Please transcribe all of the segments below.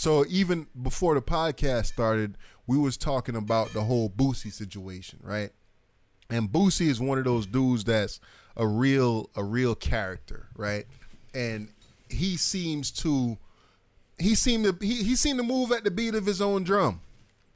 So even before the podcast started, we was talking about the whole Boosie situation, right? And Boosie is one of those dudes that's a real character, right? And he seemed to move at the beat of his own drum.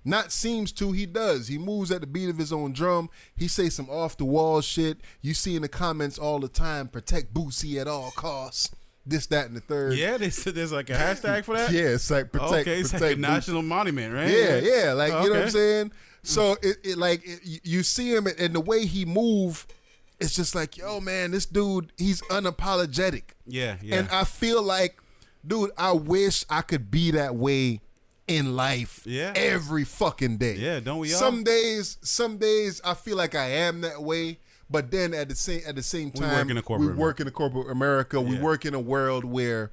Not seems to, he does. He moves at the beat of his own drum. He say some off the wall shit. You see in the comments all the time, protect Boosie at all costs. This, that, and the third. Yeah, there's like a hashtag for that? Yeah, it's like protect. Okay, it's protect like a Boosie. national monument, right? Yeah, like, you know what I'm saying? So you see him and the way he move, it's just like, yo, man, this dude, he's unapologetic. Yeah. And I feel like, dude, I wish I could be that way in life every fucking day. Yeah, don't we all? Some days I feel like I am that way, but then at the same time, we work in a corporate America. We work in a world where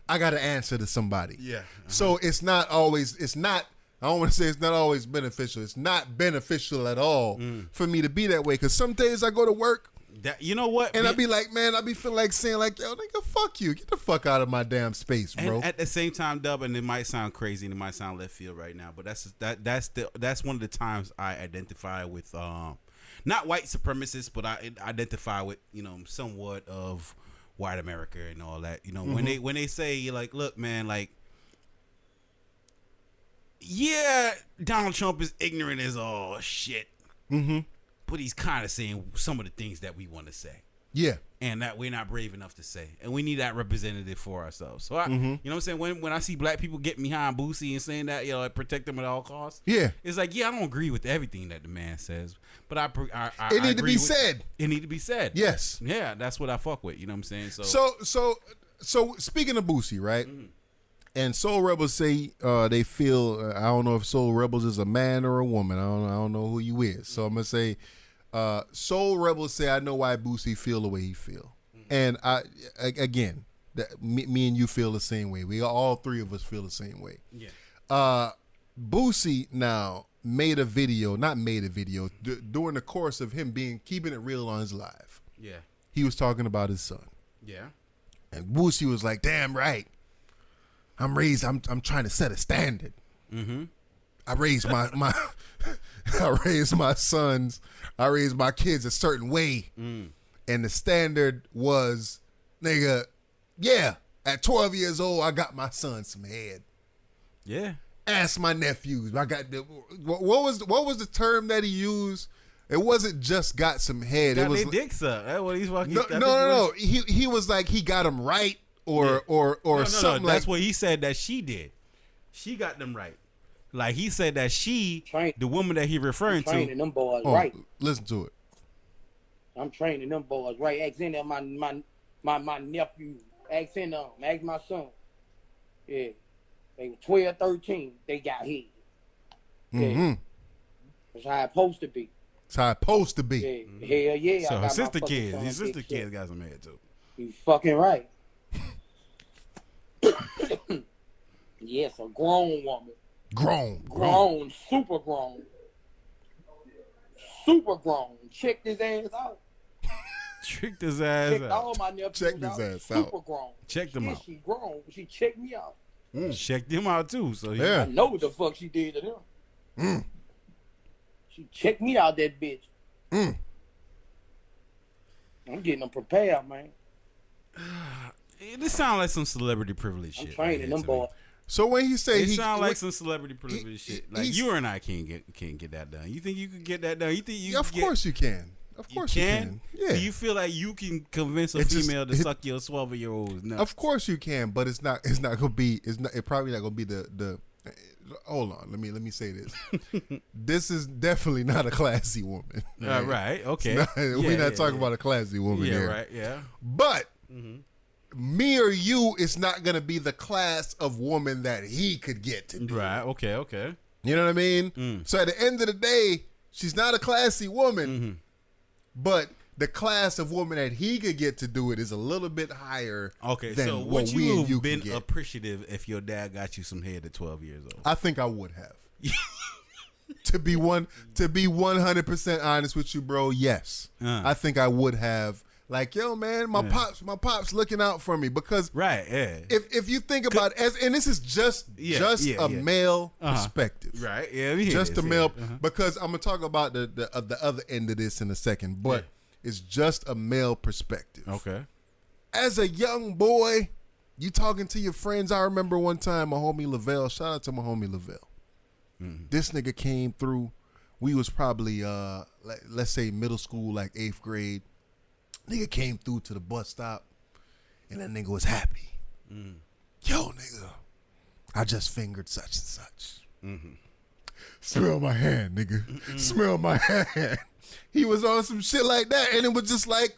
I got to answer to somebody. Yeah. So it's not always I don't want to say it's not always beneficial. It's not beneficial at all for me to be that way, because some days I go to work. You know what? And I be like, man, I be feeling like saying like, yo, nigga, fuck you. Get the fuck out of my damn space, bro. And at the same time, Dub, and it might sound crazy and it might sound left field right now, but that's one of the times I identify with not white supremacists, but I identify with, you know, somewhat of white America and all that. You know, when they say, like, look, man, like, yeah, Donald Trump is ignorant as all shit. But he's kind of saying some of the things that we want to say. Yeah. And that we're not brave enough to say. And we need that representative for ourselves. So, you know what I'm saying? When I see black people getting behind Boosie and saying that, you know, like, protect them at all costs. Yeah. It's like, yeah, I don't agree with everything that the man says. But it need to be said. It need to be said. Yes. Yeah, that's what I fuck with. You know what I'm saying? So speaking of Boosie, right? And Soul Rebels say they feel, I don't know if Soul Rebels is a man or a woman. I don't know who you is. So I'm going to say, Soul Rebels say, I know why Boosie feel the way he feel. And again, me and you feel the same way. We all three of us feel the same way. Yeah. Boosie now made a video during the course of him keeping it real on his live. Yeah. He was talking about his son. Yeah. And Boosie was like, damn right. I'm trying to set a standard. I raised my I raised my sons. I raised my kids a certain way. And the standard was, nigga, yeah, at 12 years old, I got my son some head. Yeah. Ask my nephews. I got what was the term that he used? It wasn't just got some head. Got it was their dicks up. That's what he's fucking. No. He was like, he got them right. Or something like. That's what he said that she did. She got them right. Like he said that the woman that he referring to, training them boys right. Listen to it. I'm training them boys right. Ask in there my nephew. Ask in them. Ask my son. Yeah, they were 12, 13. They got head. Yeah. That's how it's supposed to be. It's how it's supposed to be. Yeah. Hell yeah. So his sister kids got some head too. You fucking right. Yes, a grown woman. Grown, super grown. Checked his ass out. Checked his ass Checked all my nephews Checked his ass out. Super grown. Checked him out. She grown. She checked me out. Checked him out too. So I know what the fuck she did to them. She checked me out, that bitch. I'm getting them prepared, man. This sounds like some celebrity privilege shit. I'm training them boys. So when he say it sounds like some celebrity privilege shit. Like you and I can't get that done. You think you could get that done? You think you? Of course you can. Of course you can. Yeah. Do you feel like you can convince a female to suck your 12-year-old's nuts? Of course you can, but it's not gonna be. It's probably not gonna be the. Hold on. Let me say this. This is definitely not a classy woman. Right. Okay. We're not talking about a classy woman here. Right. Yeah. But. Me or you is not going to be the class of woman that he could get to do. Right, okay. You know what I mean? So at the end of the day, she's not a classy woman, but the class of woman that he could get to do it is a little bit higher than so what we and you been can get. Appreciative if your dad got you some head at 12 years old? I think I would have. To be 100% honest with you, bro, yes. I think I would have Like, yo, man, my pops looking out for me because if you think about it, and this is just a male perspective, right? Yeah, just a male because I'm gonna talk about the other end of this in a second, but it's just a male perspective. Okay. As a young boy, you talking to your friends. I remember one time my homie Lavelle. Shout out to my homie Lavelle. This nigga came through. We was probably let's say middle school, like 8th grade. Nigga came through to the bus stop, and that nigga was happy. Yo, nigga, I just fingered such and such. Smell my hand, nigga. Smell my hand. He was on some shit like that, and it was just like,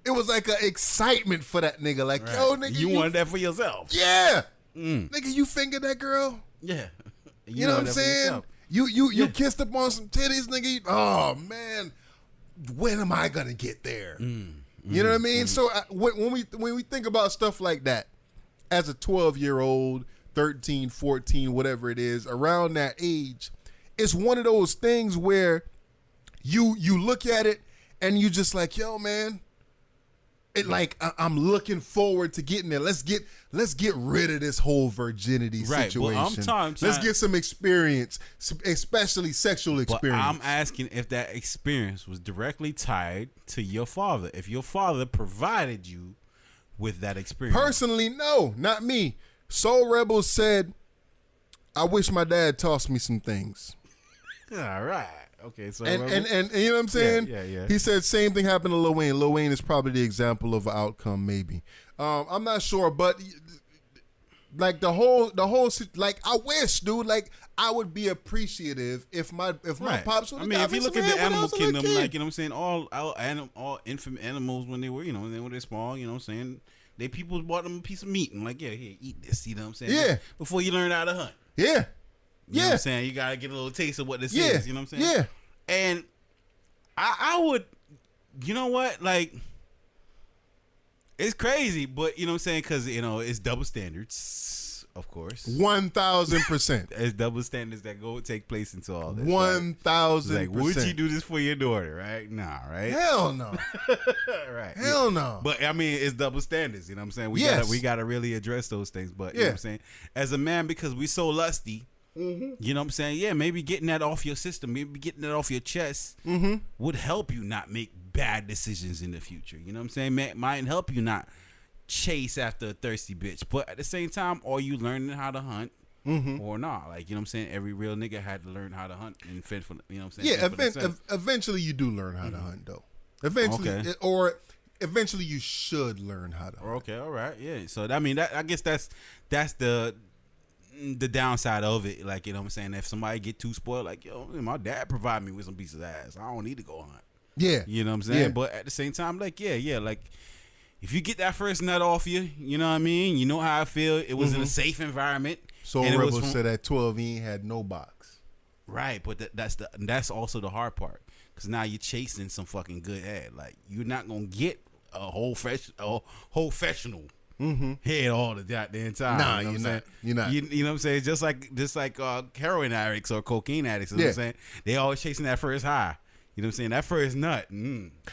it was like an excitement for that nigga. Like, yo, nigga, you wanted that for yourself. Yeah. Nigga, you fingered that girl? Yeah. You know what I'm saying? You kissed up on some titties, nigga. Oh, man. When am I going to get there? You know what I mean? So when we think about stuff like that, as a 12-year-old, 13, 14, whatever it is, around that age, it's one of those things where you look at it and you just like, yo, man, it like I'm looking forward to getting there. Let's get rid of this whole virginity situation. Let's get some experience, especially sexual experience. But I'm asking if that experience was directly tied to your father. If your father provided you with that experience. Personally, no, not me. Soul Rebel said, I wish my dad taught me some things. All right. Okay, so and you know what I'm saying? Yeah. He said same thing happened to Lil Wayne. Lil Wayne is probably the example of an outcome, maybe. I'm not sure, but like the whole like I wish, dude, like I would be appreciative if my pops would. I mean, if you look at the animal kingdom, like, you know what I'm saying, all infant animals when they were, you know, when they're small, you know what I'm saying, people bought them a piece of meat and like, yeah, here, eat this, you know what I'm saying? Yeah. Before you learn how to hunt. Yeah. You know what I'm saying? You got to get a little taste of what this is. You know what I'm saying? Yeah. And I would, you know what? Like, it's crazy, but you know what I'm saying? Because, you know, it's double standards, of course. 1,000%. It's double standards that take place into all this. 1,000%. Like, would you do this for your daughter, right? Nah, right? Hell no. Right. Hell no. But, I mean, it's double standards. You know what I'm saying? We gotta really address those things. But, you know what I'm saying? As a man, because we so lusty, you know what I'm saying? Yeah, maybe getting that off your system, maybe getting that off your chest would help you not make bad decisions in the future. You know what I'm saying? Might help you not chase after a thirsty bitch. But at the same time, are you learning how to hunt or not? Like, you know what I'm saying? Every real nigga had to learn how to hunt and fend for, you know what I'm saying? Yeah, eventually you do learn how to hunt, though. Eventually, or eventually you should learn how to hunt. Okay, all right, yeah. So, I mean, I guess that's the downside of it. Like, you know what I'm saying, if somebody get too spoiled, like, yo, my dad provided me with some piece of ass, I don't need to go hunt. Yeah, you know what I'm saying. But at the same time, like, like if you get that first nut off you, you know what I mean, you know how I feel. It was in a safe environment. So Rebel said at 12 he ain't had no box. Right, but that's also the hard part, because now you're chasing some fucking good head. Like, you're not gonna get a whole professional head all the goddamn time. Nah, you know you're not. You know what I'm saying? Just like heroin addicts or cocaine addicts. You know what I'm saying? They always chasing that first high. You know what I'm saying? That first nut.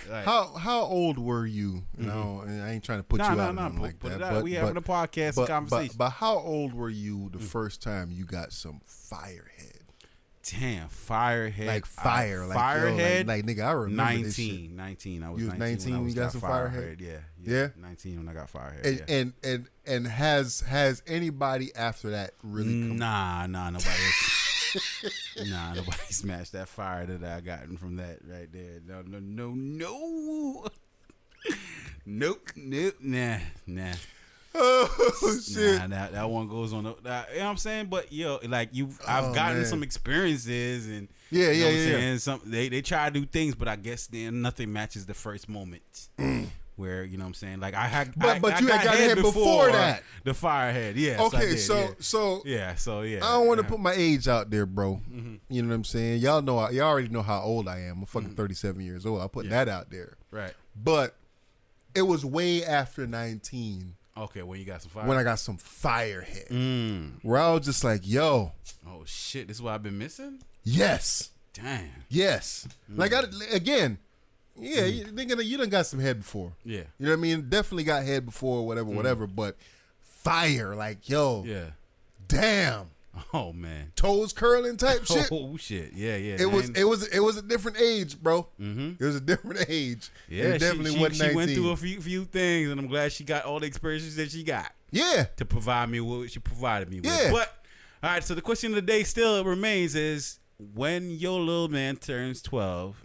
Like, how old were you? You know, and I ain't trying to put you out like that. But we having a podcast conversation. But how old were you the first time you got some firehead? Damn, firehead. Like fire. Firehead? Like, nigga, I remember 19. this shit. 19. I was you was 19 when you got some firehead? Yeah. 19 when I got firehead. And has anybody after that really come? Nah, nobody nobody smashed that fire that I gotten from that right there. No. Nope. Nah. Oh shit! Nah, that one goes on. You know what I'm saying? But like I've gotten some experiences, and yeah. They try to do things, but I guess then nothing matches the first moment. Where, you know what I'm saying, like I had, but you had got head before that, the firehead. Yeah. Okay, so I don't want to put my age out there, bro. You know what I'm saying? Y'all already know how old I am. I'm fucking 37 years old. I'm putting that out there. Right. But it was way after 19. Okay, when you got some fire. When I got some firehead. Where I was just like, yo. Oh shit, this is what I've been missing? Yes. Damn. Yes. Like again, Yeah, you done got some head before. Yeah. You know what I mean? Definitely got head before, whatever. But fire, like, yo. Yeah. Damn. Oh man. Toes curling type shit. Oh shit. Yeah. It was a different age, bro. Mm-hmm. It was a different age. Yeah. It definitely wasn't 19. She went through a few things, and I'm glad she got all the experiences that she got. Yeah. To provide me with what she provided me with. Yeah. But all right, so the question of the day still remains is, when your little man turns 12,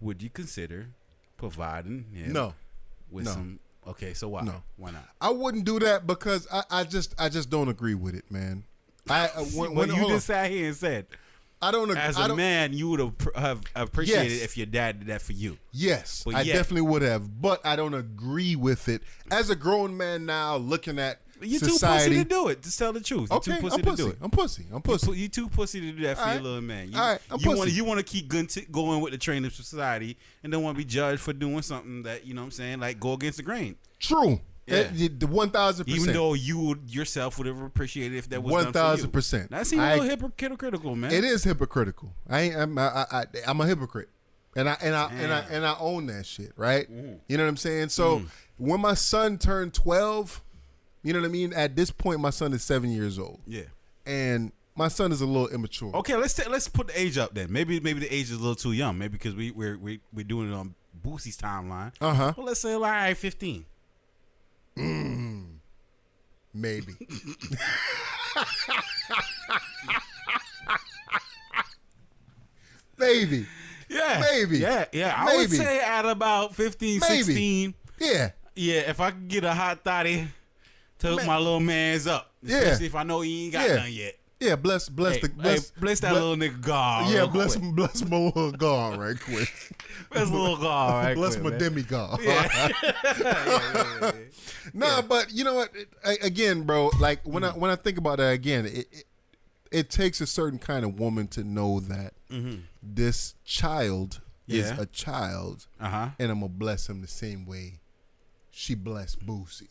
would you consider providing him with some? Okay, so why? No. Why not? I wouldn't do that because I just don't agree with it, man. When you just sat here and said, I don't agree. As a man, you would have appreciated if your dad did that for you. Yes, but I definitely would have, but I don't agree with it. As a grown man now, looking at you society, too pussy to do it. Just tell the truth. Okay, you too pussy I'm pussy. to do it. I'm pussy. I'm pussy. You too pussy to do that for your little man. All right, I'm pussy. You want to keep going with the train of society and don't want to be judged for doing something that, you know what I'm saying, like go against the grain. True. Yeah. The 1,000%. Even though you yourself would have appreciated if that was 1,000%. That seems a little hypocritical, man. It is hypocritical. I'm a hypocrite, and I own that shit, right? You know what I'm saying? So when my son turned 12, you know what I mean. At this point, my son is 7 years old. Yeah, and my son is a little immature. Okay, let's put the age up then. Maybe the age is a little too young. Maybe because we're doing it on Boosie's timeline. Well, let's say like 15. Maybe. Maybe. Yeah. Maybe. Yeah. I would say at about 15, Maybe. 16. Yeah. Yeah, if I could get a hot thotty to hook my little man's up. Especially if I know he ain't got none yet. Yeah, bless that little nigga God. Yeah, bless my little God right quick. Bless little God right bless quick. My man. demigod. Yeah. Nah, but you know what? Again, bro, like when I think about that again, it takes a certain kind of woman to know that this child is a child, and I'm gonna bless him the same way she blessed Boosie.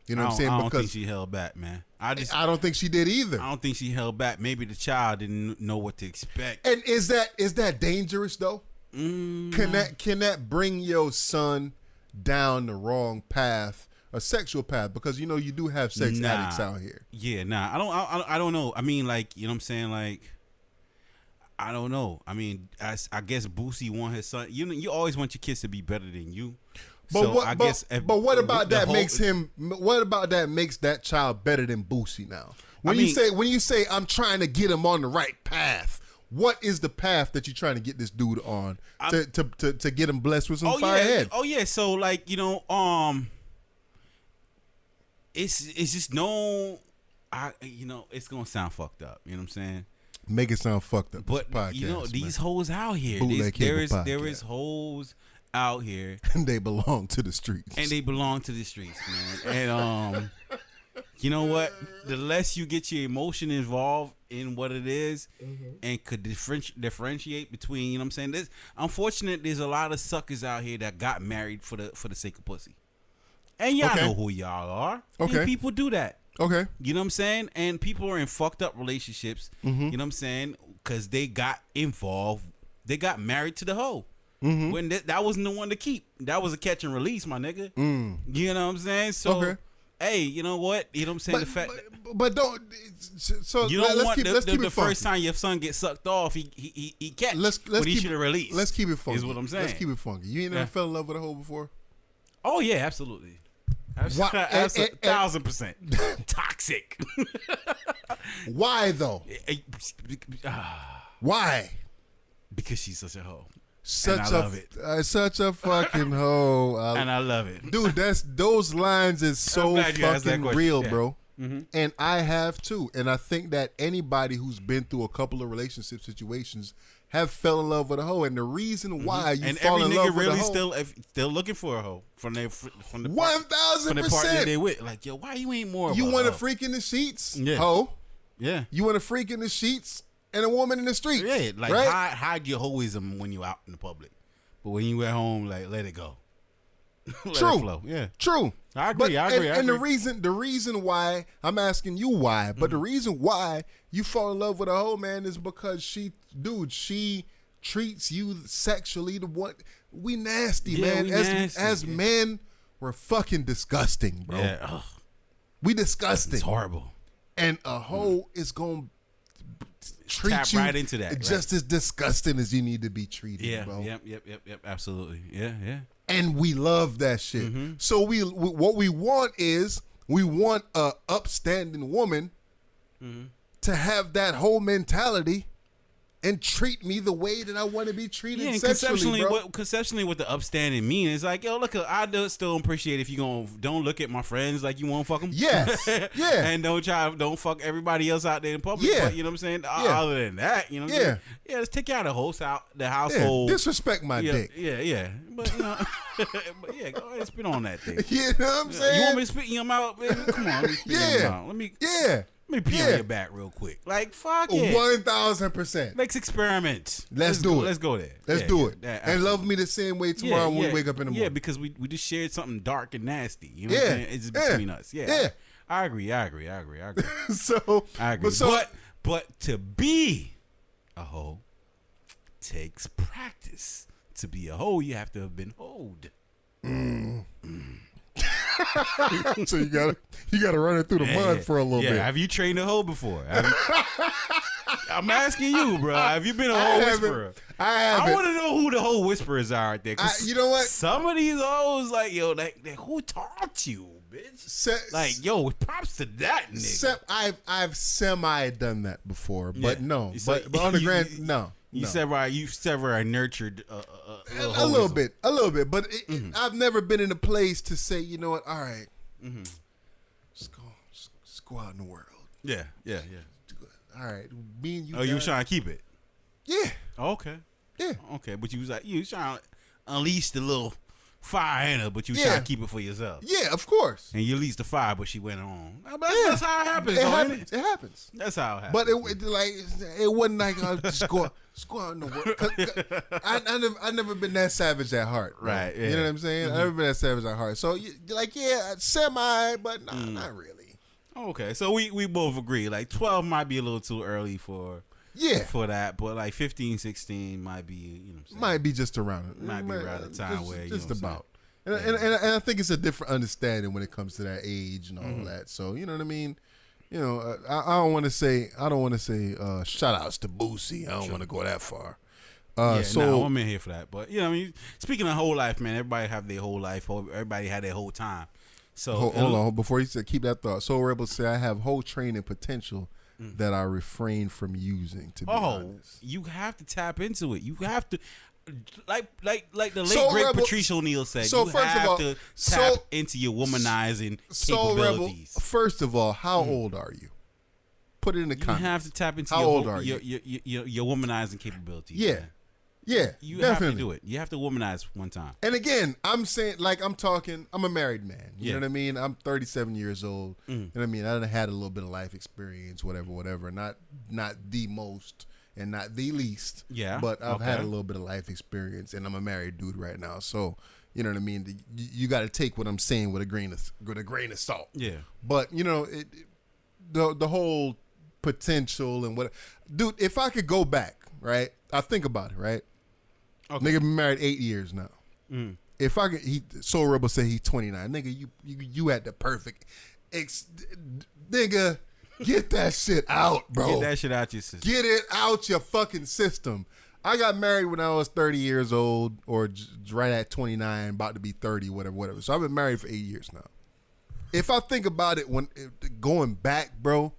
You know what I'm saying? I don't think she held back, man. I don't think she did either. I don't think she held back. Maybe the child didn't know what to expect. And is that dangerous though? Can that bring your son down the wrong path, a sexual path? Because you know you do have sex addicts out here. Yeah, I don't know. I mean, like, you know what I'm saying? Like, I don't know. I mean, I guess Boosie want his son. You always want your kids to be better than you. But so what about that makes him? What about that makes that child better than Boosie now? When you say I'm trying to get him on the right path, what is the path that you're trying to get this dude on to get him blessed with some fire head? Oh yeah, so like it's just it's gonna sound fucked up. You know what I'm saying? Make it sound fucked up. But podcast, these hoes out here. There is hoes out here, and they belong to the streets. Man. And you know what? The less you get your emotion involved in what it is, and could differentiate between, you know what I'm saying? There's a lot of suckers out here that got married for the sake of pussy. And y'all know who y'all are. Okay. And people do that. Okay. You know what I'm saying? And people are in fucked up relationships, you know what I'm saying? Because they got involved. They got married to the hoe. When that wasn't the one to keep. That was a catch and release, my nigga. You know what I'm saying? So, hey, you know what? You know what I'm saying? But don't. So you don't want the first time your son gets sucked off, he catch what he should have released. Let's keep it funky. Is what I'm saying. Let's keep it funky. You ain't never fell in love with a hoe before? Oh yeah, absolutely. 1,000% toxic. Why though? Why? Because she's such a hoe. Such a fucking hoe. And I love it. Dude, those lines is so fucking real, bro. And I have too. And I think that anybody who's been through a couple of relationship situations have fell in love with a hoe. And the reason why you fall in love with a hoe, still looking for a hoe from the 1,000% partner they with. Like, yo, why you ain't more? You want a freak in the sheets, hoe? Yeah. You want a freak in the sheets and a woman in the streets? Yeah, like hide your hoism when you out in the public, but when you at home, like let it go. True. It flow. Yeah. True. I agree. And the reason why I'm asking you why, but the reason why you fall in love with a hoe, man, is because she treats you sexually we nasty, Yeah, man. we As nasty, yeah. men, we're fucking disgusting, bro. Yeah, ugh, We disgusting. it's horrible. And a hoe is gonna treat Tap you right into that, just as disgusting as you need to be treated, Yeah, bro. yep, absolutely. Yeah. And we love that shit. Mm-hmm. So we what we want is we want a upstanding woman Mm-hmm. to have that whole mentality and treat me the way that I want to be treated Yeah, and sexually, bro. conceptually, what the upstanding mean is like, yo, look, still appreciate if you don't look at my friends like you won't fuck them. Yes, yeah. And don't fuck everybody else out there in public. Yeah. But, you know what I'm saying? Yeah. Other than that, you know what I'm saying? Yeah, let's take you out of the household. Yeah, disrespect my dick. Yeah. But, you know, but yeah, go ahead and spit on that thing. You know what I'm saying? You want me to spit in your mouth, baby? Come on, let me spit in your mouth. Let me pee on your back real quick. Like, fuck it. 1,000%. Let's experiment. Let's do it. Let's go there. Let's do it. Yeah, and love me the same way tomorrow when we wake up in the morning. Yeah, because we just shared something dark and nasty. You know what I'm saying? It's between us. Yeah. I agree. So I agree. So, But to be a hoe takes practice. To be a hoe, you have to have been hoed. so you gotta run it through the mud for a little bit. Have you trained a hoe before? I'm asking you, bro. Have you been a hoe whisperer? I haven't. I want to know who the hoe whisperers are out there. You know what? Some of these hoes, like, yo, who taught you, bitch? Like, yo, props to that nigga. I've semi done that before, but no. So but on the grand, no. You sever nurtured a little bit, but I've never been in a place to say, you know what? All right, just go out in the world. Yeah. All right, me and you. Oh, you was trying to keep it? Yeah. Oh, okay. Yeah. Okay, but you was trying to unleash the little fire in her, but you was trying to keep it for yourself. Yeah, of course. And you unleashed the fire, but she went on. That's how it happens. It happens. That's how it happens. But it wasn't like I just go out in the world. I never been that savage at heart. Right. Yeah. You know what I'm saying? I never been that savage at heart. So semi, but not really. Okay, so we both agree. Like 12 might be a little too early for that, but like 15, 16 might be, you know what I'm saying? Might be just around it. Might be around the time where you just know what about. I'm And I think it's a different understanding when it comes to that age and all that. So you know what I mean. You know, I don't want to say shout outs to Boosie. I don't want to go that far. I'm in here for that. But you know, what I mean, speaking of whole life, man, everybody have their whole life. Everybody had their whole time. So hold on, before you say keep that thought. Soul Rebel say I have whole training potential that I refrain from using. To be honest, you have to tap into it. You have to, like the late Soul great Rebel, Patrice O'Neal said. So you first have of all, to tap into your womanizing Soul Rebel, capabilities. first of all, how old are you? Put it in the comments. You have to tap into how your old are you? your womanizing capabilities. Yeah. Man. Yeah, you definitely. have to do it. You have to womanize one time. And again, I'm saying, I'm a married man. You know Yeah. what I mean? I'm 37 years old. You know what I mean? I done had a little bit of life experience, whatever. Not the most and not the least. Yeah. But I've had a little bit of life experience, and I'm a married dude right now. So, you know what I mean? You got to take what I'm saying with a grain of salt. Yeah. But, you know, the whole potential and what... Dude, if I could go back, right? I think about it, right? Okay. Nigga been married 8 years now. If I could, Soul Rebel say he's 29. Nigga, you had the perfect nigga, get that shit out, bro. Get that shit out your system. Get it out your fucking system. I got married when I was 30 years old, or right at 29, about to be 30, whatever. So I've been married for 8 years now. If I think about it, going back, bro,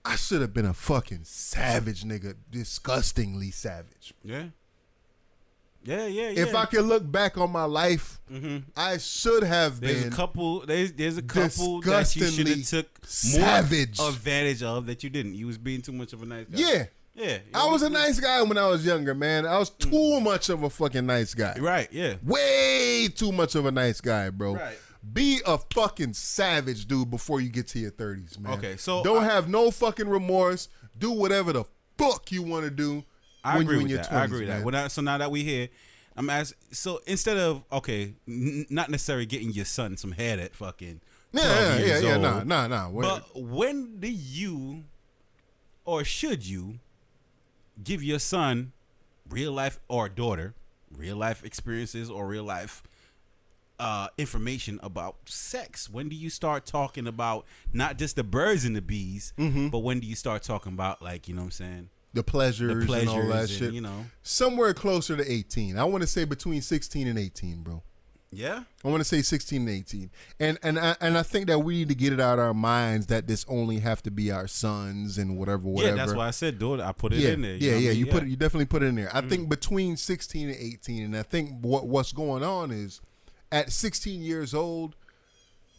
I should have been a fucking savage nigga, disgustingly savage. Yeah. If I could look back on my life, I should have been. There's a couple that you should have took savage more advantage of that you didn't. You was being too much of a nice guy. Yeah. I was a nice guy when I was younger, man. I was too much of a fucking nice guy. Right, yeah. Way too much of a nice guy, bro. Right. Be a fucking savage, dude, before you get to your 30s, man. Okay, so don't have no fucking remorse. Do whatever the fuck you want to do. I agree with your that. 20s, I agree with that. So now that we here, I'm asking. So instead of not necessarily getting your son some head at fucking 12 years old, nah. But when do you, or should you, give your son, real life or daughter, real life experiences or real life information about sex? When do you start talking about not just the birds and the bees, but when do you start talking about, like, you know what I'm saying? The pleasures and all that shit. You know, somewhere closer to 18. I want to say between 16 and 18, bro. Yeah, I want to say 16 and 18, and I think that we need to get it out of our minds that this only have to be our sons and whatever. Yeah, that's why I said, dude, I put it in there. You definitely put it in there. I think between 16 and 18, and I think what's going on is at 16 years old,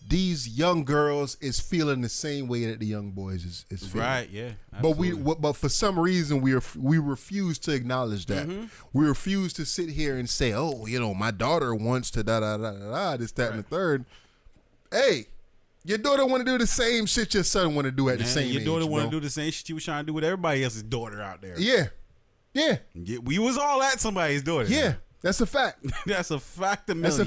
these young girls is feeling the same way that the young boys is feeling. Right, yeah. Absolutely. But for some reason we refuse to acknowledge that. We refuse to sit here and say, oh, you know, my daughter wants to this, that, and the third. Hey, your daughter want to do the same shit your son want to do at the same age. Your daughter want to do the same shit you was trying to do with everybody else's daughter out there. Yeah. We was all at somebody's daughter. Yeah, that's a fact. That's a fact. That's a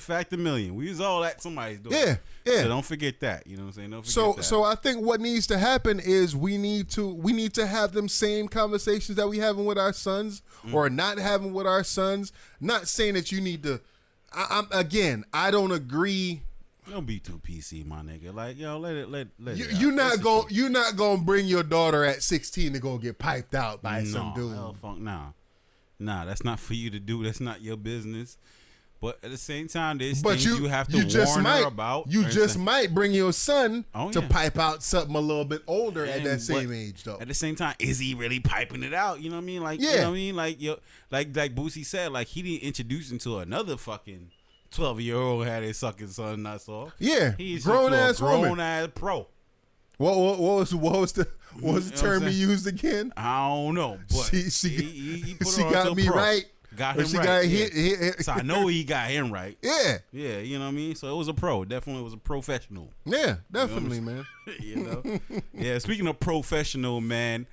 fact. We was all at somebody's door. Yeah. So don't forget that. You know what I'm saying? Don't forget that. So I think what needs to happen is we need to have them same conversations that we having with our sons or not having with our sons. Not saying that you need to. I don't agree. Don't be too PC, my nigga. Like, yo, let it. You're not gonna bring your daughter at 16 to go get piped out by some dude. Hell fuck nah. That's not for you to do. That's not your business. But at the same time, there's things you have to warn her about. You just might bring your son to pipe out something a little bit older at that same age, though. At the same time, is he really piping it out? You know what I mean? Like, you know what I mean? Like, like Boosie said, like, he didn't introduce him to another fucking 12-year-old had his sucking son nuts off. Yeah, he's grown ass pro. What was the term he used again? I don't know, but he put she got me right. Got him right. Got hit. So I know he got him right. Yeah. Yeah, you know what I mean? So it was a pro. Definitely was a professional. Yeah, definitely, man. You know? Yeah, speaking of professional, man,